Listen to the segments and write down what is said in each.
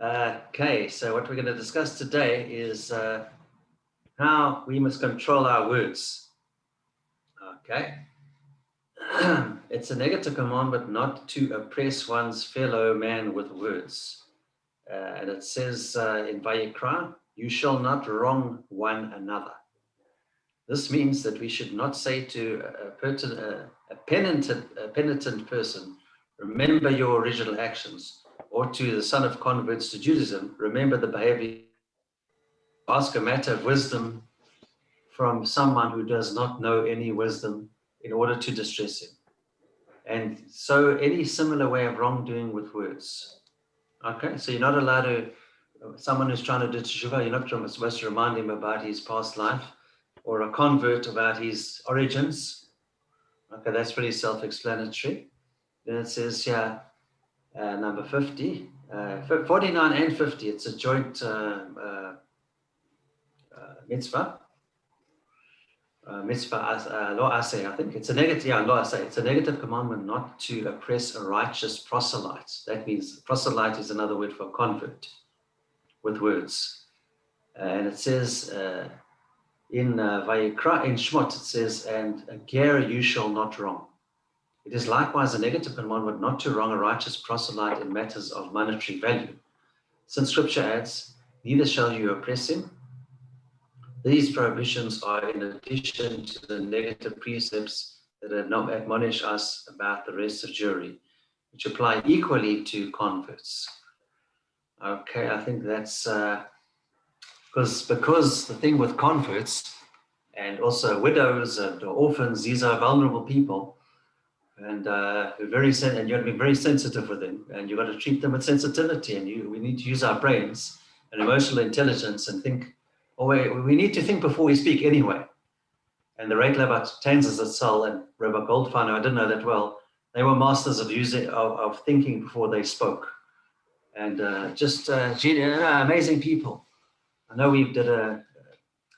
Okay, so what we're going to discuss today is how we must control our words. Okay. It's a negative commandment not to oppress one's fellow man with words. And it says in Vayikra, you shall not wrong one another. This means that we should not say to a penitent person, remember your original actions, or to the son of converts to Judaism, remember the behavior. Ask a matter of wisdom from someone who does not know any wisdom in order to distress him. And so any similar way of wrongdoing with words. Okay, so you're not allowed to, someone who's trying to do teshuvah, you're not supposed to remind him about his past life, or a convert about his origins. Okay, that's pretty self-explanatory. Then it says here, number 50, 49 and 50, it's a joint mitzvah. Mitzvah lo aseh, I think it's a negative. Yeah, lo aseh. It's a negative commandment not to oppress a righteous proselyte. That means proselyte is another word for convert, with words. And it says in Vayikra, in Shmot, it says, and a ger you shall not wrong. It is likewise a negative commandment not to wrong a righteous proselyte in matters of monetary value. Since Scripture adds, neither shall you oppress him. These prohibitions are in addition to the negative precepts that admonish us about the rest of Jewry, which apply equally to converts. Okay, I think that's because the thing with converts and also widows and orphans, these are vulnerable people, and who very and you got to be very sensitive with them, and you got to treat them with sensitivity, and we need to use our brains and emotional intelligence and think. We need to think before we speak anyway. And the Reit Levat Tanzas Zatzal and Rabbi Goldfeiner, I didn't know that well, they were masters of thinking before they spoke. And amazing people. I know we did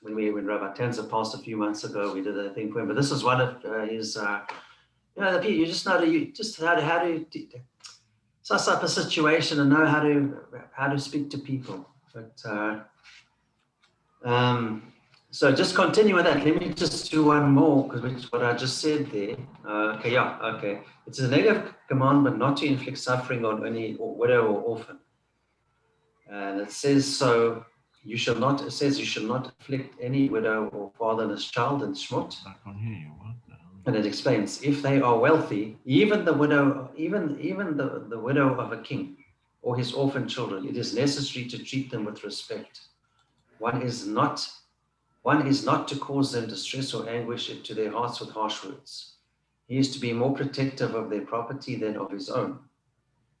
when Rabbi Tanzer passed a few months ago, we did a thing for him, but this is one of his, you just know how to suss up a situation and know how to speak to people. But so just continue with that. Let me just do one more, because what I just said there. Okay. It's a negative commandment not to inflict suffering on any widow or orphan. And it says so. It says you shall not afflict any widow or fatherless child in Shmot. I can't hear you. What the hell? And it explains, if they are wealthy, even the widow, even the widow of a king or his orphan children, it is necessary to treat them with respect. One is not to cause them distress or anguish to their hearts with harsh words. He is to be more protective of their property than of his own.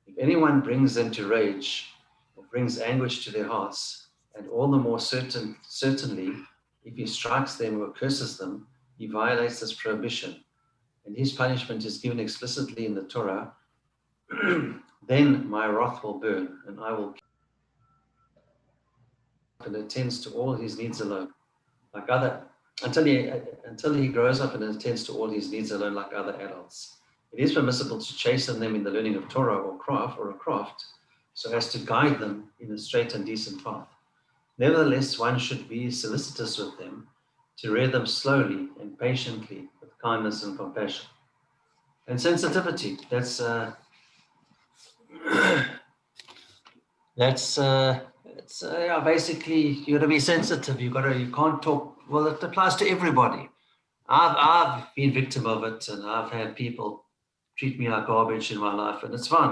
If anyone brings them to rage or brings anguish to their hearts, and all the more certainly, if he strikes them or curses them, he violates this prohibition, and his punishment is given explicitly in the Torah. Then my wrath will burn, and I will and attends to all his needs alone, like other until he grows up and attends to all his needs alone, like other adults. It is permissible to chasten them in the learning of Torah or a craft, so as to guide them in a straight and decent path. Nevertheless, one should be solicitous with them, to rear them slowly and patiently with kindness and compassion. And sensitivity, that's basically you got to be sensitive. You can't talk. Well, it applies to everybody. I've been victim of it, and I've had people treat me like garbage in my life, and it's fine.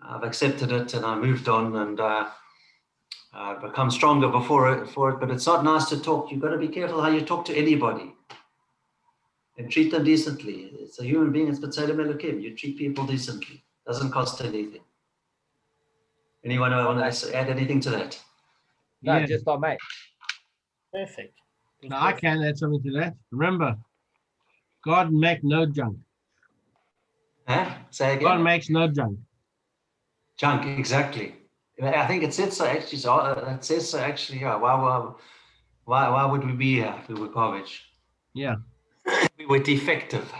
I've accepted it, and I moved on, and I've become stronger for it. But it's not nice to talk. You've got to be careful how you talk to anybody, and treat them decently. It's a human being. It's B'Tselem Elokim. You treat people decently. Doesn't cost anything. Anyone want to add anything to that? No, Yeah. just like mate. Perfect. No, I can add something to that. Remember, God make no junk. Huh? Say again. God makes no junk. Junk, exactly. I think it said so actually. So it says so actually. Yeah. Why would we be here if we were garbage? Yeah. We were defective.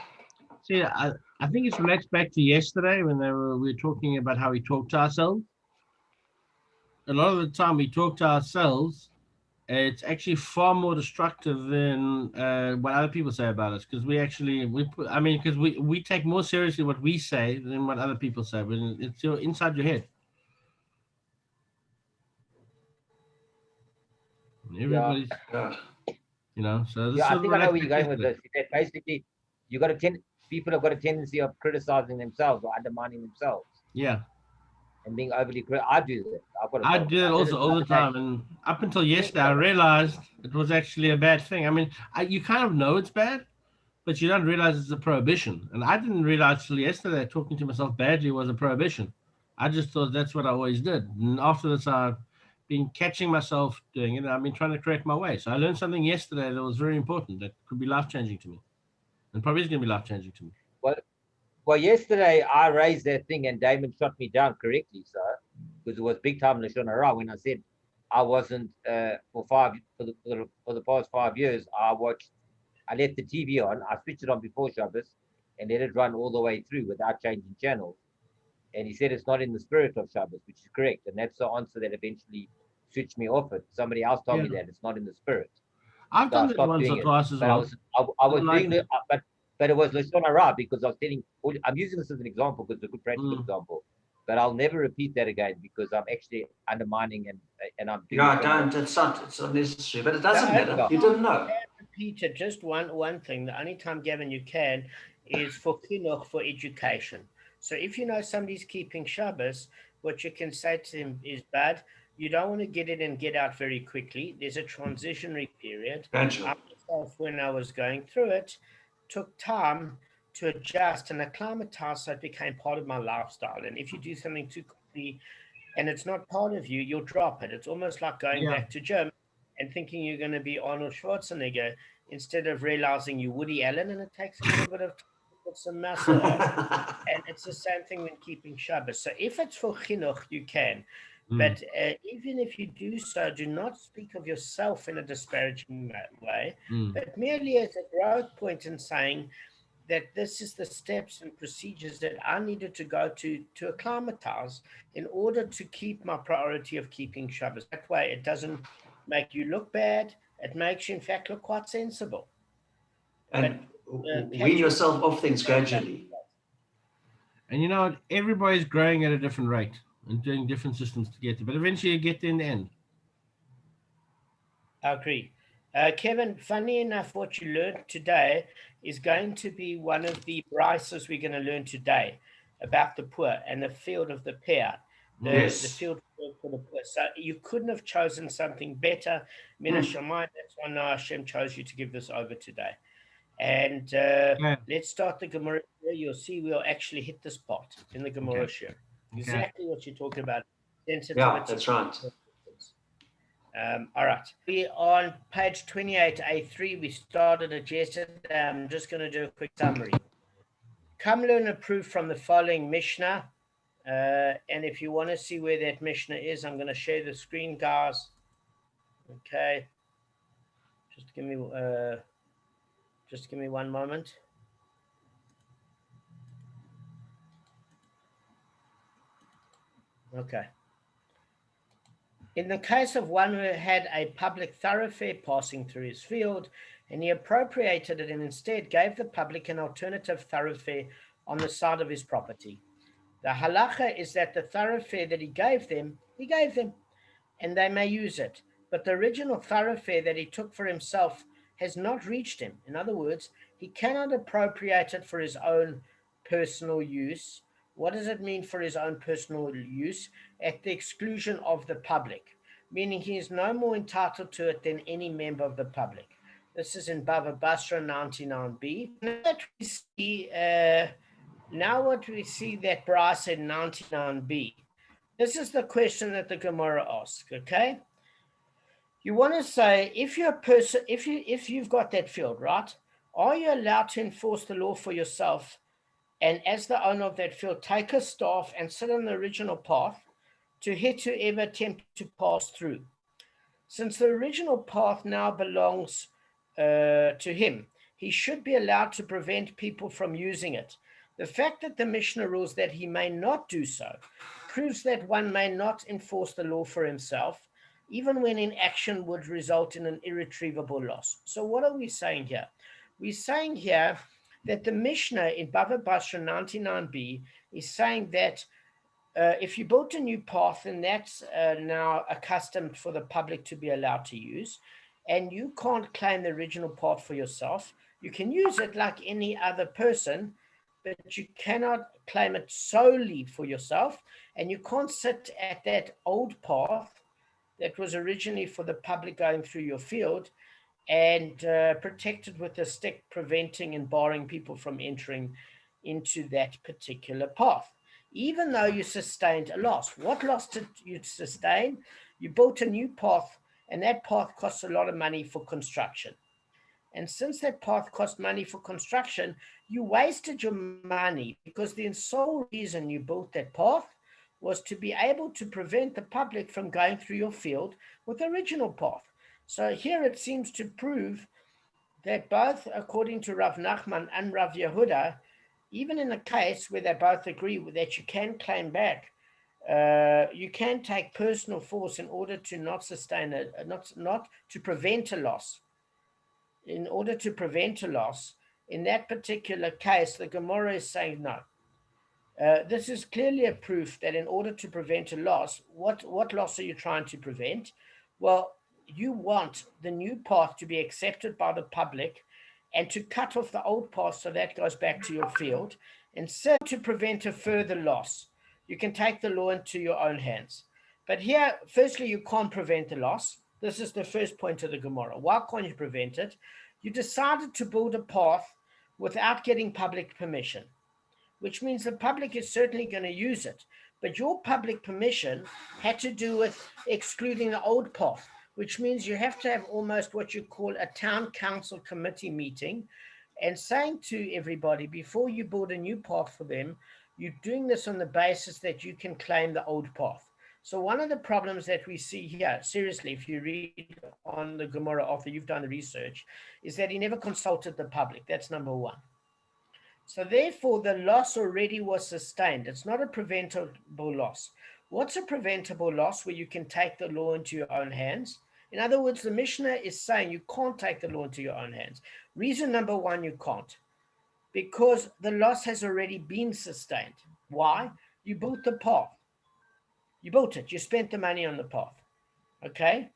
See, I think it relates back to yesterday when we were talking about how we talk to ourselves. a lot of the time we talk to ourselves, it's actually far more destructive than what other people say about us. Because I mean, because we take more seriously what we say than what other people say. But it's inside your head. Yeah. Everybody's, Yeah. so this Yeah, is I sort of think I know relaxed where you're going with yesterday. this. That basically, you got to people have got a tendency of criticizing themselves or undermining themselves Yeah. and being overly critical. I do that. I've got a I problem. do I that did also it the all the other day. time, and up until Yeah, yesterday, I realized it was actually a bad thing. I mean, you kind of know it's bad, but you don't realize it's a prohibition. And I didn't realize till yesterday talking to myself badly was a prohibition. I just thought that's what I always did. And after this, I've been catching myself doing it. And I've been trying to correct my way. So I learned something yesterday that was very important that could be life changing to me, and probably is going to be life changing to me. well, well, yesterday I raised that thing and Damon shot me down correctly, so because it was big time Lashon Hara when I said I wasn't for the past 5 years. I let the TV on. I switched it on before Shabbos and let it run all the way through without changing channels. And he said it's not in the spirit of Shabbos, which is correct. And that's the answer that eventually switched me off it. Somebody else told Yeah. me that it's not in the spirit, I've so I done that stopped once doing or it. twice as But I well. was I I was don't like doing it. it, but it was Lashon Hara because I was telling. I'm using this as an example because it's a good practical Mm. example. But I'll never repeat that again because I'm actually undermining and I'm doing No, it from the don't. It's not necessary, but it doesn't The only matter. yeah. You time didn't you know. can repeat it, just one thing. The only time, Gavin, you can is for chinuch, for education. So if you know somebody's keeping Shabbos, what you can say to them is, bad. You don't want to get in and get out very quickly. There's a transitionary period. I Gradual. myself, when I was going through it, took time to adjust and acclimatize so it became part of my lifestyle. And if you do something too quickly and it's not part of you, you'll drop it. It's almost like going Yeah. back to gym and thinking you're going to be Arnold Schwarzenegger instead of realizing you're Woody Allen, and it takes a little bit of time to put some muscle on. And it's the same thing when keeping Shabbos. So if it's for chinuch, you can. Mm. But even if you do so, do not speak of yourself in a disparaging way, Mm. but merely as a growth point in saying that this is the steps and procedures that I needed to go to acclimatize in order to keep my priority of keeping Shabbos. That way, it doesn't make you look bad. It makes you, in fact, look quite sensible. But And wean catching yourself off things yourself. gradually. And you know what? Everybody's growing at a different rate and doing different systems to get there. But eventually you get there in the end. I agree. Kevin, funny enough, what you learned today is going to be one of the brises we're going to learn today about the poor and the field of the pair, the Yes. field for the poor. So you couldn't have chosen something better. Mina Shammai, that's why now Hashem chose you to give this over today. And Okay. let's start the Gemara. You'll see we'll actually hit this part in the Gemara Okay. share. Okay. Exactly what you're talking about. Sensitivity. Yeah, that's right. All right. We are on page 28A3. We started it yesterday. I'm just going to do a quick summary. Come learn a proof from the following Mishnah. And if you want to see where that Mishnah is, I'm going to share the screen, guys. Okay. Just give me one moment. Okay. In the case of one who had a public thoroughfare passing through his field, and he appropriated it and instead gave the public an alternative thoroughfare on the side of his property. The halacha is that the thoroughfare that he gave them, and they may use it. But the original thoroughfare that he took for himself has not reached him. In other words, he cannot appropriate it for his own personal use. What does it mean for his own personal use? At the exclusion of the public, meaning he is no more entitled to it than any member of the public. This is in Bava Basra 99b. Now what we see that Brass in 99b. This is the question that the Gemara asks, okay? You want to say, if you're a person, if you've got that field, right? Are you allowed to enforce the law for yourself? And as the owner of that field, take a staff and sit on the original path to hit whoever attempts to pass through. Since the original path now belongs to him, he should be allowed to prevent people from using it. The fact that the Mishnah rules that he may not do so proves that one may not enforce the law for himself, even when inaction would result in an irretrievable loss. So what are we saying here? We're saying here that the Mishnah in Bava Basra 99b is saying that if you built a new path, and that's now accustomed for the public to be allowed to use, and you can't claim the original path for yourself, you can use it like any other person, but you cannot claim it solely for yourself, and you can't sit at that old path that was originally for the public going through your field and protected with a stick, preventing and barring people from entering into that particular path, even though you sustained a loss. What loss did you sustain? You built a new path, and that path costs a lot of money for construction. And since that path cost money for construction, you wasted your money, because the sole reason you built that path was to be able to prevent the public from going through your field with the original path. So here it seems to prove that both, according to Rav Nachman and Rav Yehuda, even in a case where they both agree that you can claim back, you can take personal force in order to not sustain it, not to prevent a loss. In order to prevent a loss, in that particular case, the Gemara is saying no. This is clearly a proof that in order to prevent a loss, what loss are you trying to prevent? Well, you want the new path to be accepted by the public and to cut off the old path so that goes back to your field. And so to prevent a further loss, you can take the law into your own hands. But here, firstly, you can't prevent the loss. This is the first point of the Gemara. Why can't you prevent it? You decided to build a path without getting public permission, which means the public is certainly going to use it. But your public permission had to do with excluding the old path, which means you have to have almost what you call a town council committee meeting and saying to everybody, before you build a new path for them, you're doing this on the basis that you can claim the old path. So one of the problems that we see here, seriously, if you read on the Gemara after you've done the research, is that he never consulted the public. That's number one. So therefore, the loss already was sustained. It's not a preventable loss. What's a preventable loss where you can take the law into your own hands? In other words, the Mishnah is saying you can't take the law into your own hands. Reason number one, you can't, because the loss has already been sustained. Why? You built the path. You built it. You spent the money on the path. Okay?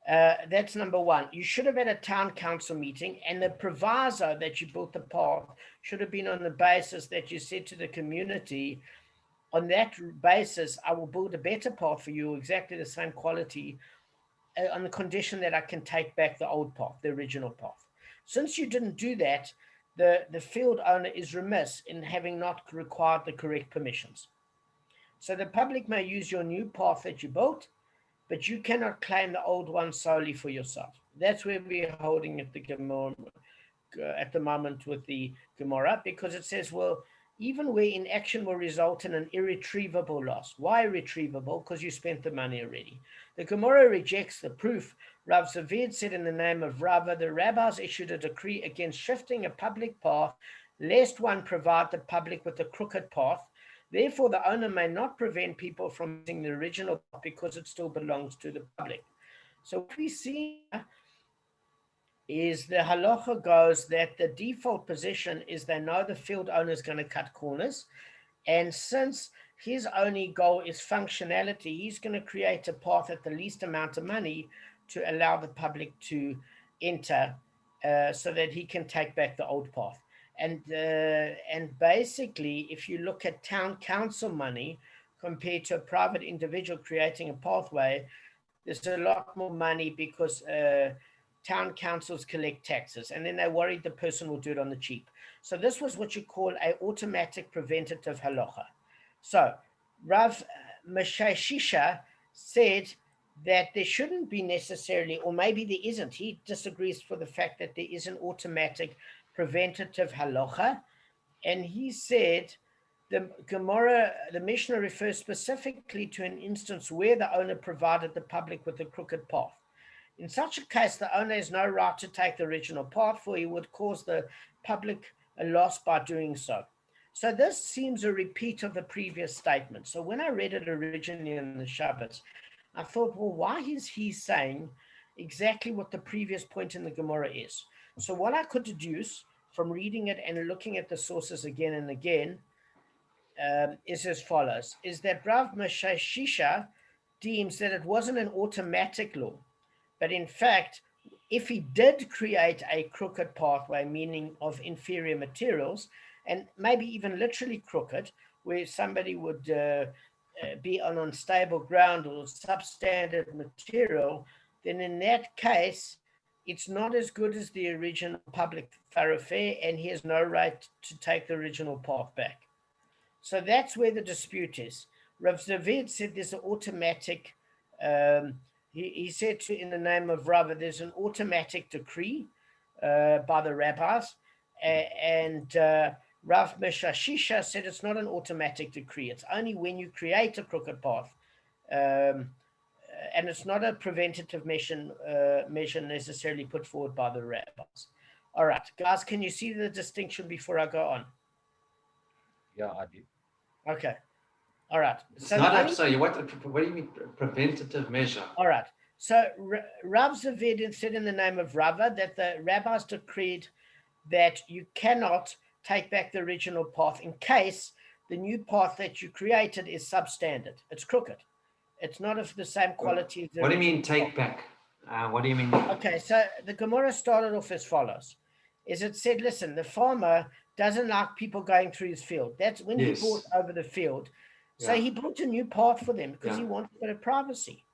That's number one. You should have had a town council meeting, and the proviso that you built the path should have been on the basis that you said to the community, on that basis, I will build a better path for you, exactly the same quality, on the condition that I can take back the old path, the original path. Since you didn't do that, the field owner is remiss in having not required the correct permissions. So the public may use your new path that you built, but you cannot claim the old one solely for yourself. That's where we're holding at the Gemara at the moment with the Gemara, because it says, well, even where inaction will result in an irretrievable loss. Why irretrievable? Because you spent the money already. The Gemara rejects the proof. Rav Zavid said in the name of Rava, the rabbis issued a decree against shifting a public path, lest one provide the public with a crooked path. Therefore, the owner may not prevent people from using the original path because it still belongs to the public. So what we see is the halacha goes that the default position is they know the field owner is going to cut corners. And since his only goal is functionality, he's going to create a path at the least amount of money to allow the public to enter so that he can take back the old path. And basically, if you look at town council money compared to a private individual creating a pathway, there's a lot more money because town councils collect taxes, and then they're worried the person will do it on the cheap. So this was what you call an automatic preventative halacha. So Rav Meshashisha said that there shouldn't be necessarily, or maybe there isn't. He disagrees for the fact that there is an automatic preventative halacha, and he said the Gemara, the Mishnah refers specifically to an instance where the owner provided the public with a crooked path. In such a case, the owner has no right to take the original path, for he would cause the public a loss by doing so. So this seems a repeat of the previous statement. So when I read it originally in the Shabbos, I thought, well, why is he saying exactly what the previous point in the Gemara is? So what I could deduce from reading it and looking at the sources again and again is as follows, is that Rav Moshe Shisha deems that it wasn't an automatic law, but in fact, if he did create a crooked pathway, meaning of inferior materials, and maybe even literally crooked, where somebody would be on unstable ground or substandard material, then in that case, it's not as good as the original public thoroughfare, and he has no right to take the original path back. So that's where the dispute is. Rav Zavid said there's an automatic, he said in the name of Rava, there's an automatic decree by the rabbis, and Rav Meshashisha said it's not an automatic decree. It's only when you create a crooked path, and it's not a preventative measure necessarily put forward by the rabbis. All right, guys, can you see the distinction before I go on? Yeah, I do. Okay. All right. It's not so. What do you mean preventative measure? All right. So Rav Zavid said in the name of Rava that the rabbis decreed that you cannot take back the original path in case the new path that you created is substandard. It's crooked. It's not of the same quality as the What do you mean original take back? What do you mean? Okay, so the Gemara started off as follows. Is it said, listen, the farmer doesn't like people going through his field. That's when Yes. he bought over the field. So Yeah. he built a new path for them because Yeah. he wanted a bit of privacy.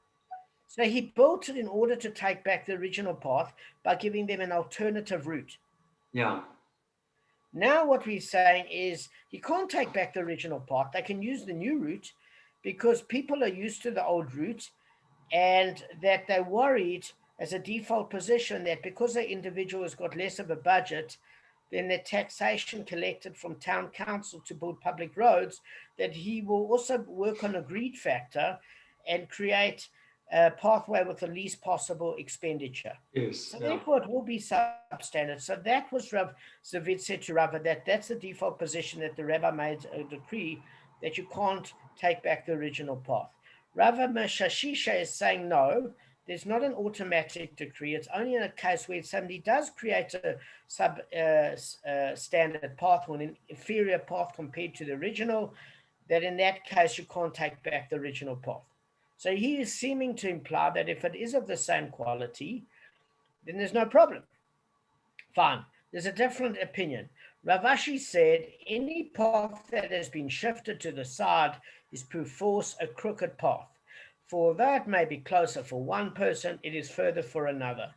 So he built it in order to take back the original path by giving them an alternative route. Yeah. Now what we're saying is you can't take back the original path. They can use the new route because people are used to the old route, and that they're worried as a default position that because the individual has got less of a budget than the taxation collected from town council to build public roads, that he will also work on a greed factor and create a pathway with the least possible expenditure. Yes. So Yeah. therefore it will be substandard. So that was Rav Zavid said to Rava, that's the default position, that the rabbi made a decree that you can't take back the original path. Rava Meshashisha is saying no, there's not an automatic decree. It's only in a case where somebody does create a standard path or an inferior path compared to the original, that in that case you can't take back the original path. So he is seeming to imply that if it is of the same quality, then there's no problem. Fine. There's a different opinion. Rav Ashi said any path that has been shifted to the side is perforce a crooked path. For although it may be closer for one person, it is further for another.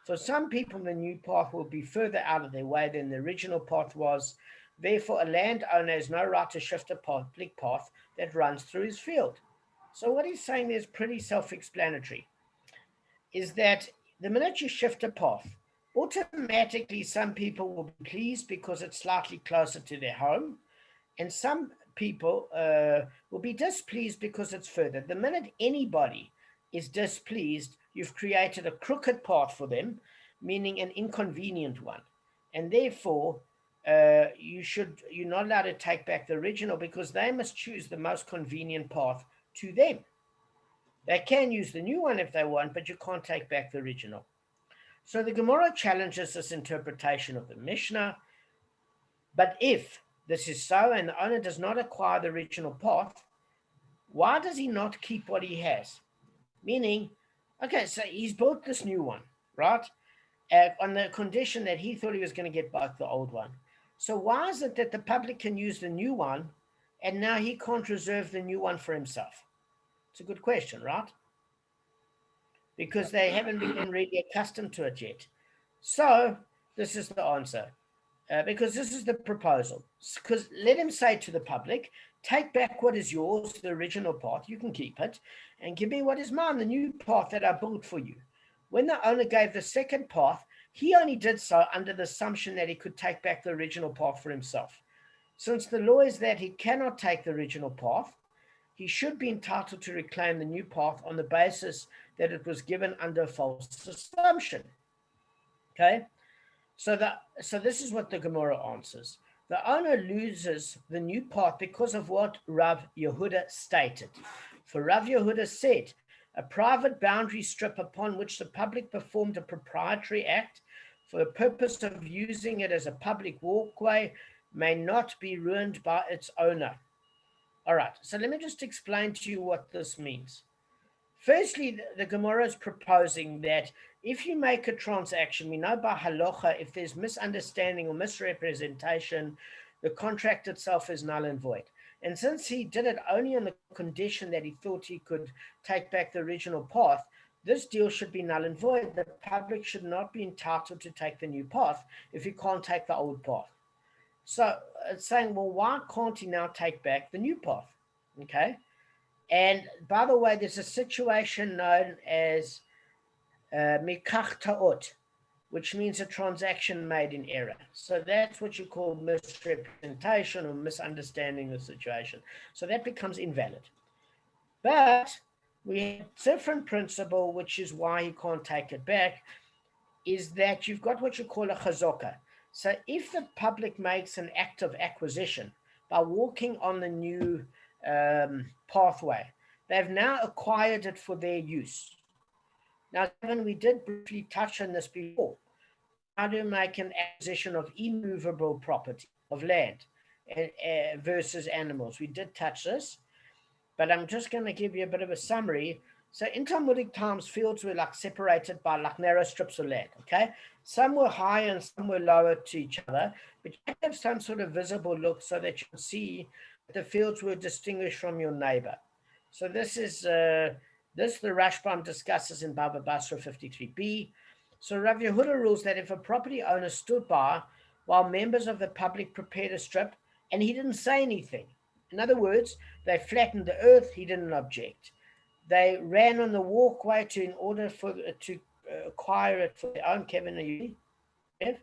For some people, the new path will be further out of their way than the original path was. Therefore, a landowner has no right to shift a public path that runs through his field. So what he's saying is pretty self-explanatory, is that the minute you shift a path, automatically some people will be pleased because it's slightly closer to their home, and some people will be displeased because it's further. The minute anybody is displeased, you've created a crooked path for them, meaning an inconvenient one, and therefore you're not allowed to take back the original because they must choose the most convenient path to them. They can use the new one if they want, but you can't take back the original. So the Gemara challenges this interpretation of the Mishnah. But if this is so and the owner does not acquire the original path, why does he not keep what he has? Meaning, okay, so he's built this new one, right? On the condition that he thought he was going to get back the old one. So why is it that the public can use the new one and now he can't reserve the new one for himself? It's a good question, right? Because they haven't been really accustomed to it yet. So this is the answer. Because this is the proposal. Because let him say to the public, take back what is yours, the original path, you can keep it, and give me what is mine, the new path that I built for you. When the owner gave the second path, he only did so under the assumption that he could take back the original path for himself. Since the law is that he cannot take the original path, he should be entitled to reclaim the new path on the basis that it was given under a false assumption. Okay? So this is what the Gemara answers. the owner loses the new path because of what Rav Yehuda stated. For Rav Yehuda said, a private boundary strip upon which the public performed a proprietary act for the purpose of using it as a public walkway may not be ruined by its owner. All right, so let me just explain to you what this means. Firstly, the Gemara is proposing that if you make a transaction, we know by halacha, if there's misunderstanding or misrepresentation, the contract itself is null and void. And since he did it only on the condition that he thought he could take back the original path, this deal should be null and void. The public should not be entitled to take the new path if he can't take the old path. So it's saying, well, why can't he now take back the new path? Okay. And by the way, there's a situation known as mikach ta'ot, which means a transaction made in error. So that's what you call misrepresentation or misunderstanding the situation. So that becomes invalid. But we have a different principle, which is why he can't take it back, is that you've got what you call a chazaka. So if the public makes an act of acquisition by walking on the new pathway, they've now acquired it for their use. Now, Kevin, we did briefly touch on this before. How to make an acquisition of immovable property, of land, versus animals. We did touch this, but I'm just going to give you a bit of a summary. So in Talmudic times, fields were like separated by like narrow strips of land, okay? Some were higher and some were lower to each other, but you have some sort of visible look so that you can see that the fields were distinguished from your neighbor. So this is, the Rashbam discusses in Bava Basra 53b. So Rav Yehuda rules that if a property owner stood by while members of the public prepared a strip and he didn't say anything, in other words, they flattened the earth, he didn't object. They ran on the walkway in order to acquire it for their own. Kevin, are you? Kev?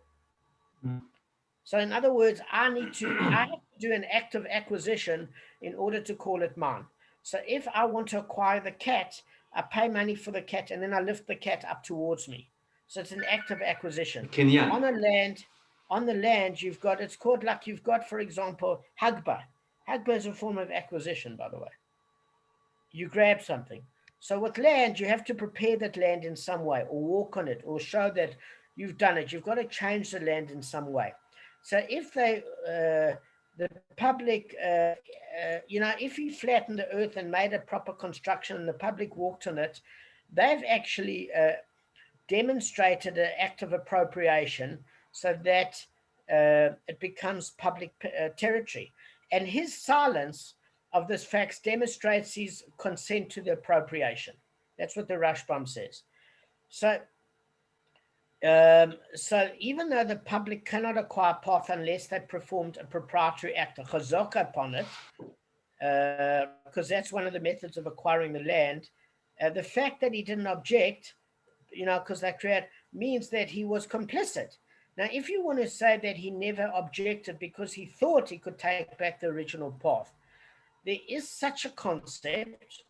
Mm. So in other words, I have to do an act of acquisition in order to call it mine. So if I want to acquire the cat, I pay money for the cat and then I lift the cat up towards me. So it's an act of acquisition. Kenyan. On the land, you've got, it's called like you've got, for example, Hagba. Hagba is a form of acquisition, by the way. You grab something. So with land, you have to prepare that land in some way or walk on it or show that you've done it. You've got to change the land in some way. So if the public, if he flattened the earth and made a proper construction and the public walked on it, they've actually demonstrated an act of appropriation so that it becomes public territory. And his silence of this fact demonstrates his consent to the appropriation. That's what the Rashbam says. So even though the public cannot acquire path unless they performed a proprietary act, a chazaka upon it, because that's one of the methods of acquiring the land, the fact that he didn't object, because they create, means that he was complicit. Now, if you want to say that he never objected because he thought he could take back the original path, there is such a concept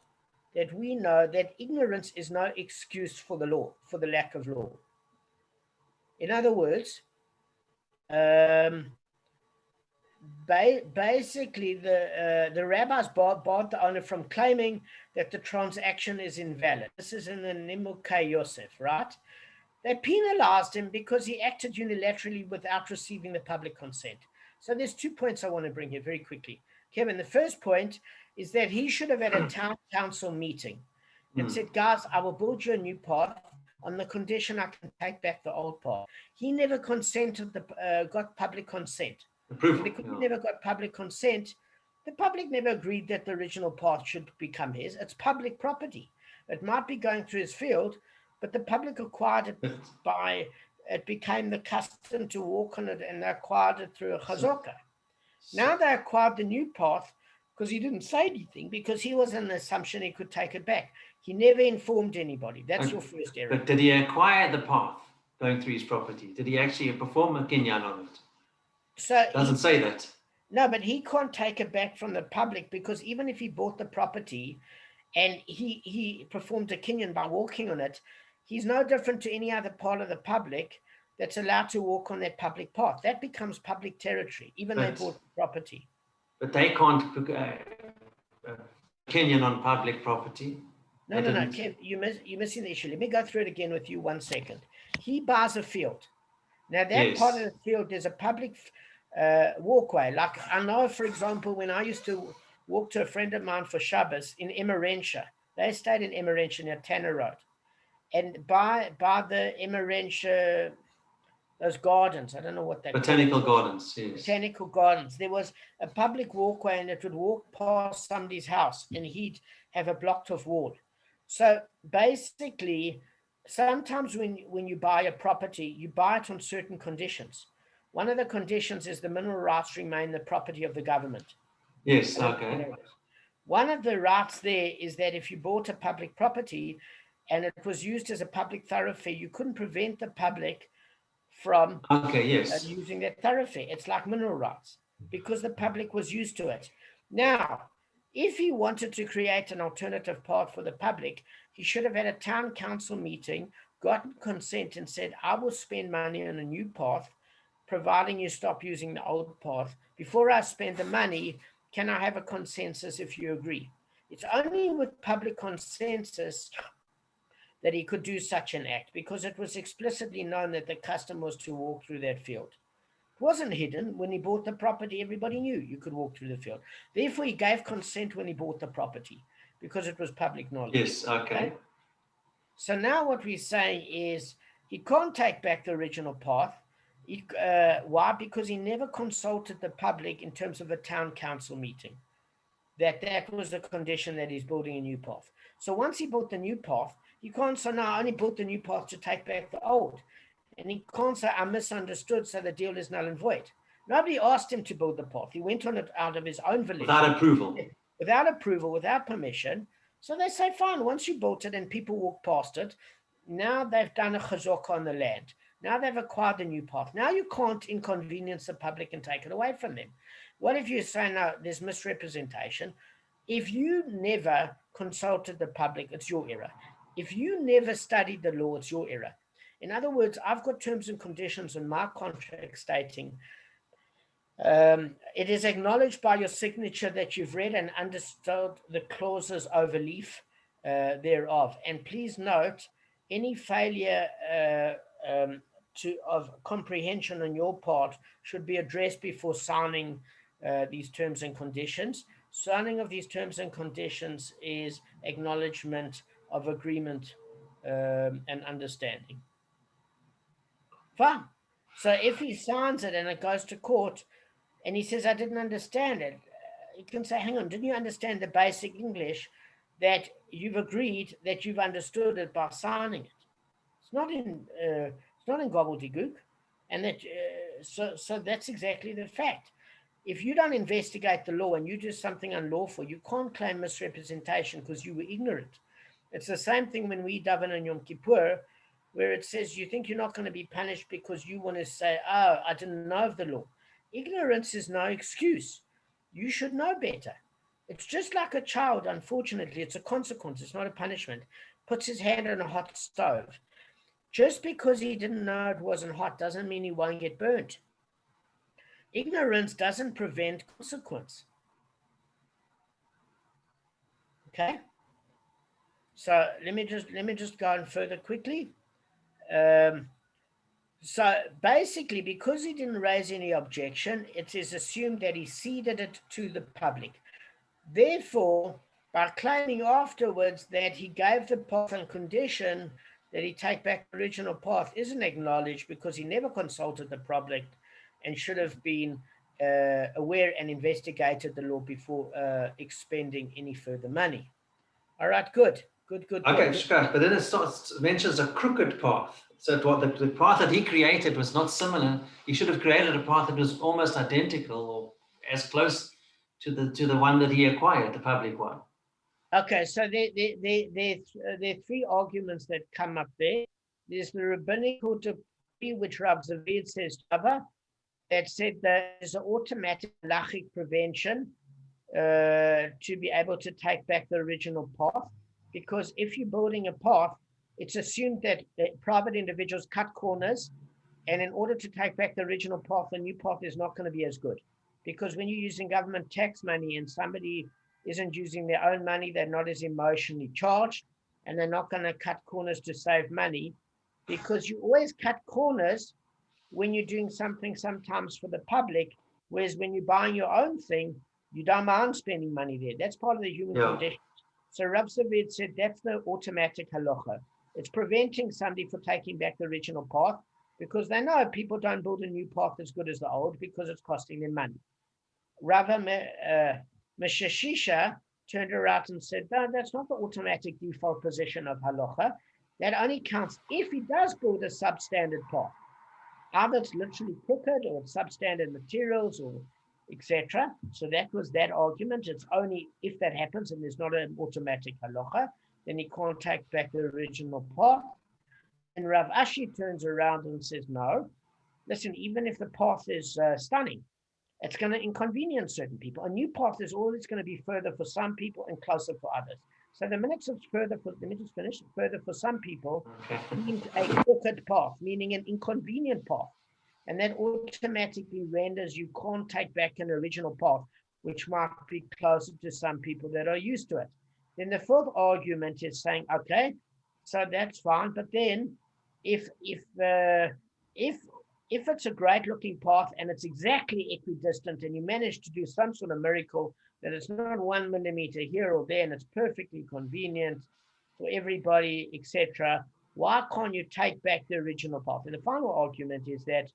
that we know that ignorance is no excuse for the law, for the lack of law. In other words, basically the rabbis barred the owner from claiming that the transaction is invalid. This is in the Nimukei Yosef, right? They penalized him because he acted unilaterally without receiving the public consent. So there's 2 points I want to bring here very quickly. Kevin, the first point is that he should have had a town council meeting and said, guys, I will build you a new path on the condition I can take back the old path. He never got public consent. Approval. Because he never got public consent, the public never agreed that the original path should become his. It's public property. It might be going through his field, but the public acquired it it became the custom to walk on it, and they acquired it through a chazaka. Now they acquired the new path because he didn't say anything, because he was in the assumption he could take it back. He never informed anybody. That's your first error. But did he acquire the path going through his property? Did he actually perform a kinyan on it? So it doesn't say that. No, but he can't take it back from the public, because even if he bought the property and he performed a kinyan by walking on it, he's no different to any other part of the public. that's allowed to walk on that public path. That becomes public territory, even they bought the property. But they can't put Kenyan on public property. No, Kev, you're missing the issue. Let me go through it again with you 1 second. He buys a field. Now, that part of the field is a public walkway. Like I know, for example, when I used to walk to a friend of mine for Shabbos in Emmerensha, they stayed in Emmerensha near Tanner Road. And by the Emmerensha, those gardens, I don't know what they're called. Botanical gardens, yes. Botanical gardens. There was a public walkway and it would walk past somebody's house and he'd have a blocked off wall. So basically, sometimes when you buy a property, you buy it on certain conditions. One of the conditions is the mineral rights remain the property of the government. Yes, okay. One of the rights there is that if you bought a public property and it was used as a public thoroughfare, you couldn't prevent the public from using that thoroughfare. It's like mineral rights because the public was used to it. Now, if he wanted to create an alternative path for the public, he should have had a town council meeting, gotten consent and said, I will spend money on a new path, providing you stop using the old path. Before I spend the money, can I have a consensus if you agree? It's only with public consensus that he could do such an act because it was explicitly known that the custom was to walk through that field. It wasn't hidden. When he bought the property, everybody knew you could walk through the field. Therefore, he gave consent when he bought the property because it was public knowledge. Yes, okay. So now what we're saying is he can't take back the original path. Why? Because he never consulted the public in terms of a town council meeting. That was the condition that he's building a new path. So once he built the new path, he can't say, no, I only built the new path to take back the old. And he can't say, I misunderstood, so the deal is null and void. Nobody asked him to build the path. He went on it out of his own volition. Without approval. Without approval, without permission. So they say, fine, once you built it and people walk past it, now they've done a chazaka on the land. Now they've acquired a new path. Now you can't inconvenience the public and take it away from them. What if you say, no, there's misrepresentation? If you never consulted the public, it's your error. If you never studied the law, it's your error. In other words, I've got terms and conditions in my contract stating it is acknowledged by your signature that you've read and understood the clauses overleaf thereof. And please note, any failure of comprehension on your part should be addressed before signing these terms and conditions. Signing of these terms and conditions is acknowledgement of agreement and understanding. Fine. So if he signs it and it goes to court and he says, I didn't understand it, you can say, hang on, didn't you understand the basic English that you've agreed that you've understood it by signing it? It's not in gobbledygook. And that so that's exactly the fact. If you don't investigate the law and you do something unlawful, you can't claim misrepresentation because you were ignorant. It's the same thing when we daven on Yom Kippur, where it says you think you're not going to be punished because you want to say, oh, I didn't know of the law. Ignorance is no excuse. You should know better. It's just like a child, unfortunately, it's a consequence, it's not a punishment. Puts his hand on a hot stove. Just because he didn't know it wasn't hot doesn't mean he won't get burnt. Ignorance doesn't prevent consequence. Okay? So let me just go on further quickly. So basically, because he didn't raise any objection, it is assumed that he ceded it to the public. Therefore, by claiming afterwards that he gave the path on condition that he take back the original path isn't acknowledged because he never consulted the public and should have been aware and investigated the law before expending any further money. All right, good. Okay, Shkach, but then it mentions a crooked path. So the path that he created was not similar. He should have created a path that was almost identical or as close to the one that he acquired, the public one. Okay, so there are three arguments that come up there. There's the rabbinical decree, which Rav Zavid says, that said that there's an automatic halachic prevention to be able to take back the original path. Because if you're building a path, it's assumed that private individuals cut corners And in order to take back the original path, the new path is not going to be as good. Because when you're using government tax money and somebody isn't using their own money, they're not as emotionally charged, and they're not going to cut corners to save money, because you always cut corners when you're doing something sometimes for the public, whereas when you're buying your own thing, you don't mind spending money there. That's part of the human condition. So Rav Savid said that's the automatic halacha. It's preventing somebody from taking back the original path, because they know people don't build a new path as good as the old because it's costing them money. Rava Meshashisha turned around and said, no, that's not the automatic default position of halacha. That only counts if he does build a substandard path. Either it's literally crooked or it's substandard materials or etc. So that was that argument. It's only if that happens and there's not an automatic halacha, then he can't take back the original path. And Rav Ashi turns around and says, no, listen, even if the path is stunning, it's going to inconvenience certain people. A new path is always going to be further for some people and closer for others. So the minute it's further for, let me just finish, further for some people means a crooked path, meaning an inconvenient path. And that automatically renders you can't take back an original path, which might be closer to some people that are used to it. Then the fourth argument is saying, okay, so that's fine. But then if it's a great looking path and it's exactly equidistant and you manage to do some sort of miracle that it's not 1 millimeter here or there and it's perfectly convenient for everybody, etc., why can't you take back the original path? And the final argument is that,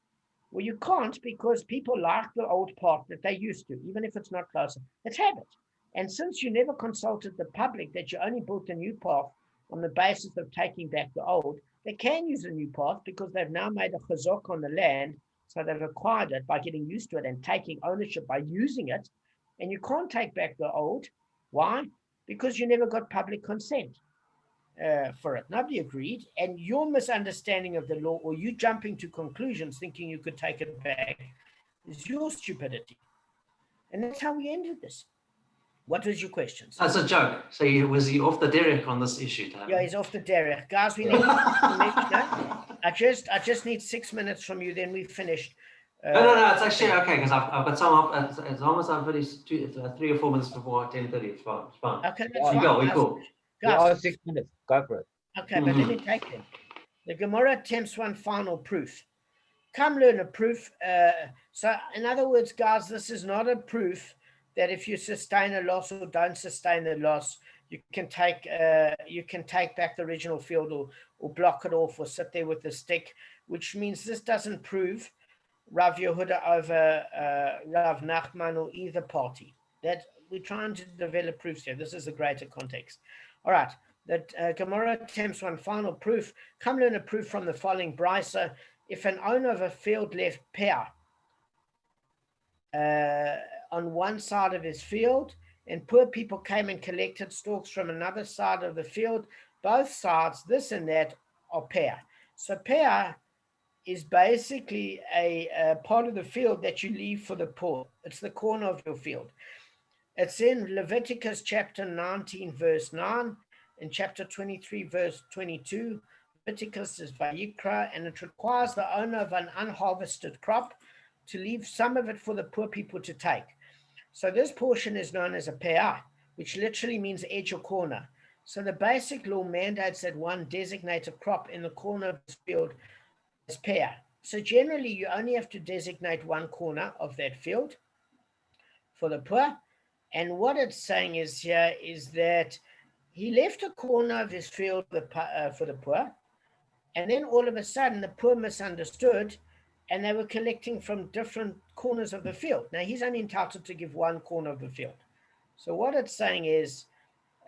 well, you can't, because people like the old path that they used to, even if it's not closer. It's habit. And since you never consulted the public that you only built a new path on the basis of taking back the old, they can use a new path because they've now made a chazak on the land, so they've acquired it by getting used to it and taking ownership by using it. And you can't take back the old. Why? Because you never got public consent for it. Nobody agreed. And your misunderstanding of the law, or you jumping to conclusions thinking you could take it back, is your stupidity. And that's how we ended this. What was your questions? That's a joke. So was he off the derrick on this issue, Damon? Yeah, he's off the derrick. Guys, we need I just need 6 minutes from you, then we finished. No, it's actually okay, because I've got some up. It's almost I've finished 3 or 4 minutes before 10:30. It's fine. Okay, that's fine. We're cool. Yeah, 6 minutes. Go for it. Okay, but let me take them. The Gemara attempts one final proof. Come learn a proof. So, in other words, guys, this is not a proof that if you sustain a loss or don't sustain the loss, you can take back the original field or block it off or sit there with the stick, which means this doesn't prove Rav Yehuda over Rav Nachman or either party. That we're trying to develop proofs here. This is a greater context. All right. That Gemara attempts one final proof. Come learn a proof from the following brisa. If an owner of a field left pear on one side of his field, and poor people came and collected stalks from another side of the field, both sides, this and that, are pear. So pear is basically a part of the field that you leave for the poor. It's the corner of your field. It's in Leviticus chapter 19, verse 9, and chapter 23, verse 22. Leviticus is Vayikra, and it requires the owner of an unharvested crop to leave some of it for the poor people to take. So this portion is known as a pe'ah, which literally means edge or corner. So the basic law mandates that one designate a crop in the corner of the field as pe'ah. So generally, you only have to designate one corner of that field for the poor. And what it's saying is here is that he left a corner of his field for the poor, and then all of a sudden the poor misunderstood, and they were collecting from different corners of the field. Now he's only entitled to give one corner of the field. So what it's saying is,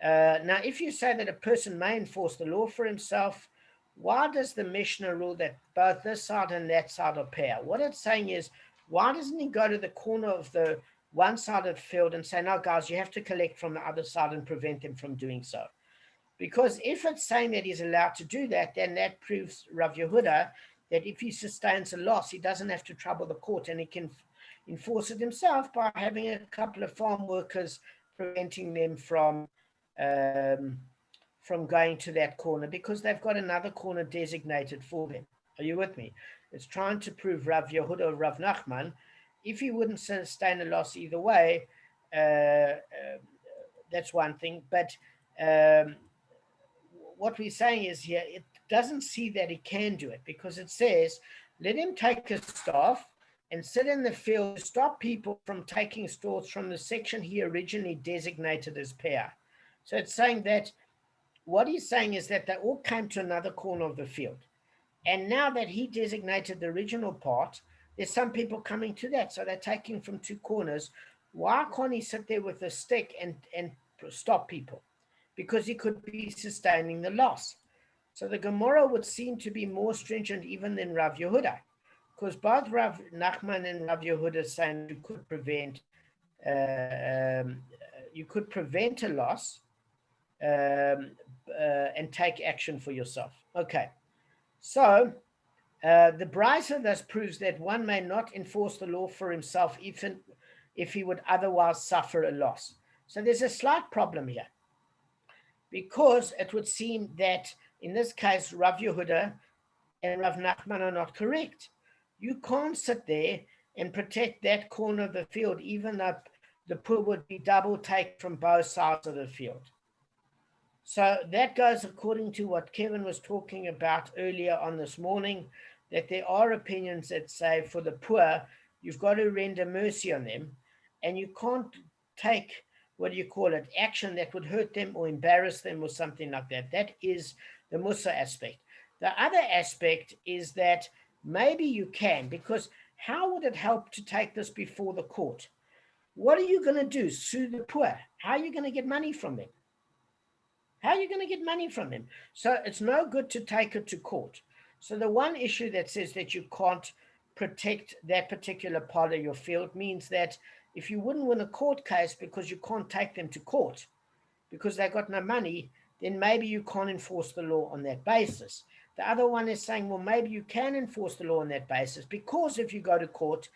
now if you say that a person may enforce the law for himself, why does the Mishnah rule that both this side and that side are pe'ah? What it's saying is, why doesn't he go to the corner of the one side of the field and say, no, guys, you have to collect from the other side and prevent them from doing so? Because if it's saying that he's allowed to do that, then that proves Rav Yehuda that if he sustains a loss, he doesn't have to trouble the court, and he can enforce it himself by having a couple of farm workers preventing them from going to that corner, because they've got another corner designated for them. Are you with me? it's trying to prove Rav Yehuda or Rav Nachman. If he wouldn't sustain a loss either way, that's one thing. But what we're saying is here, it doesn't see that he can do it, because it says, let him take a staff and sit in the field to stop people from taking straws from the section he originally designated as pair. So it's saying that what he's saying is that they all came to another corner of the field. And now that he designated the original part, there's some people coming to that. So they're taking from two corners. Why can't he sit there with a stick and stop people? Because he could be sustaining the loss. So the Gemara would seem to be more stringent even than Rav Yehuda, because both Rav Nachman and Rav Yehuda saying you could prevent a loss and take action for yourself. Okay, so the Brisa thus proves that one may not enforce the law for himself even if he would otherwise suffer a loss. So there's a slight problem here, because it would seem that in this case Rav Yehuda and Rav Nachman are not correct. You can't sit there and protect that corner of the field, even though the poor would be double take from both sides of the field. So that goes according to what Kevin was talking about earlier on this morning, that there are opinions that say for the poor, you've got to render mercy on them, and you can't take, action that would hurt them or embarrass them or something like that. That is the Musa aspect. The other aspect is that maybe you can, because how would it help to take this before the court? What are you going to do? Sue the poor? How are you going to get money from them? So it's no good to take it to court. So the one issue that says that you can't protect that particular part of your field means that if you wouldn't win a court case because you can't take them to court because they got no money, then maybe you can't enforce the law on that basis. The other one is saying, well, maybe you can enforce the law on that basis, because if you go to court,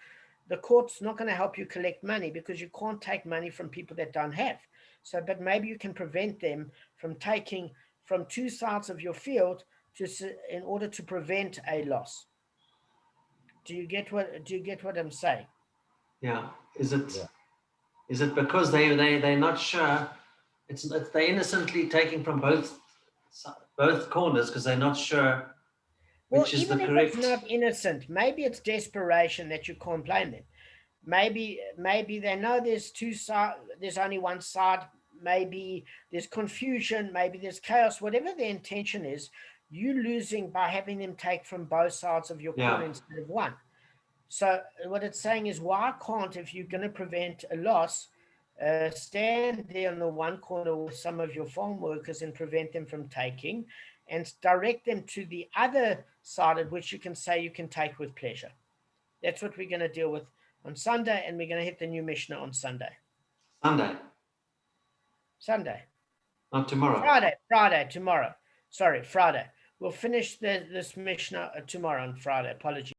the court's not going to help you collect money because you can't take money from people that don't have. So, but maybe you can prevent them from taking from two sides of your field in order to prevent a loss. Do you get what I'm saying? Yeah. Is it because they're not sure? It's they're innocently taking from both corners because they're not sure which is the correct. Even if it's not innocent, maybe it's desperation that you can't blame them. Maybe they know there's two sides, there's only one side, maybe there's confusion, maybe there's chaos, whatever the intention is, you losing by having them take from both sides of your corner instead of one. So what it's saying is, why can't, if you're going to prevent a loss, stand there on the one corner with some of your farm workers and prevent them from taking, and direct them to the other side at which you can say you can take with pleasure. That's what we're going to deal with on Sunday, and we're going to hit the new Mishnah on Sunday. Sunday. Not tomorrow. Friday, tomorrow. Sorry, Friday. We'll finish this Mishnah tomorrow on Friday. Apologies.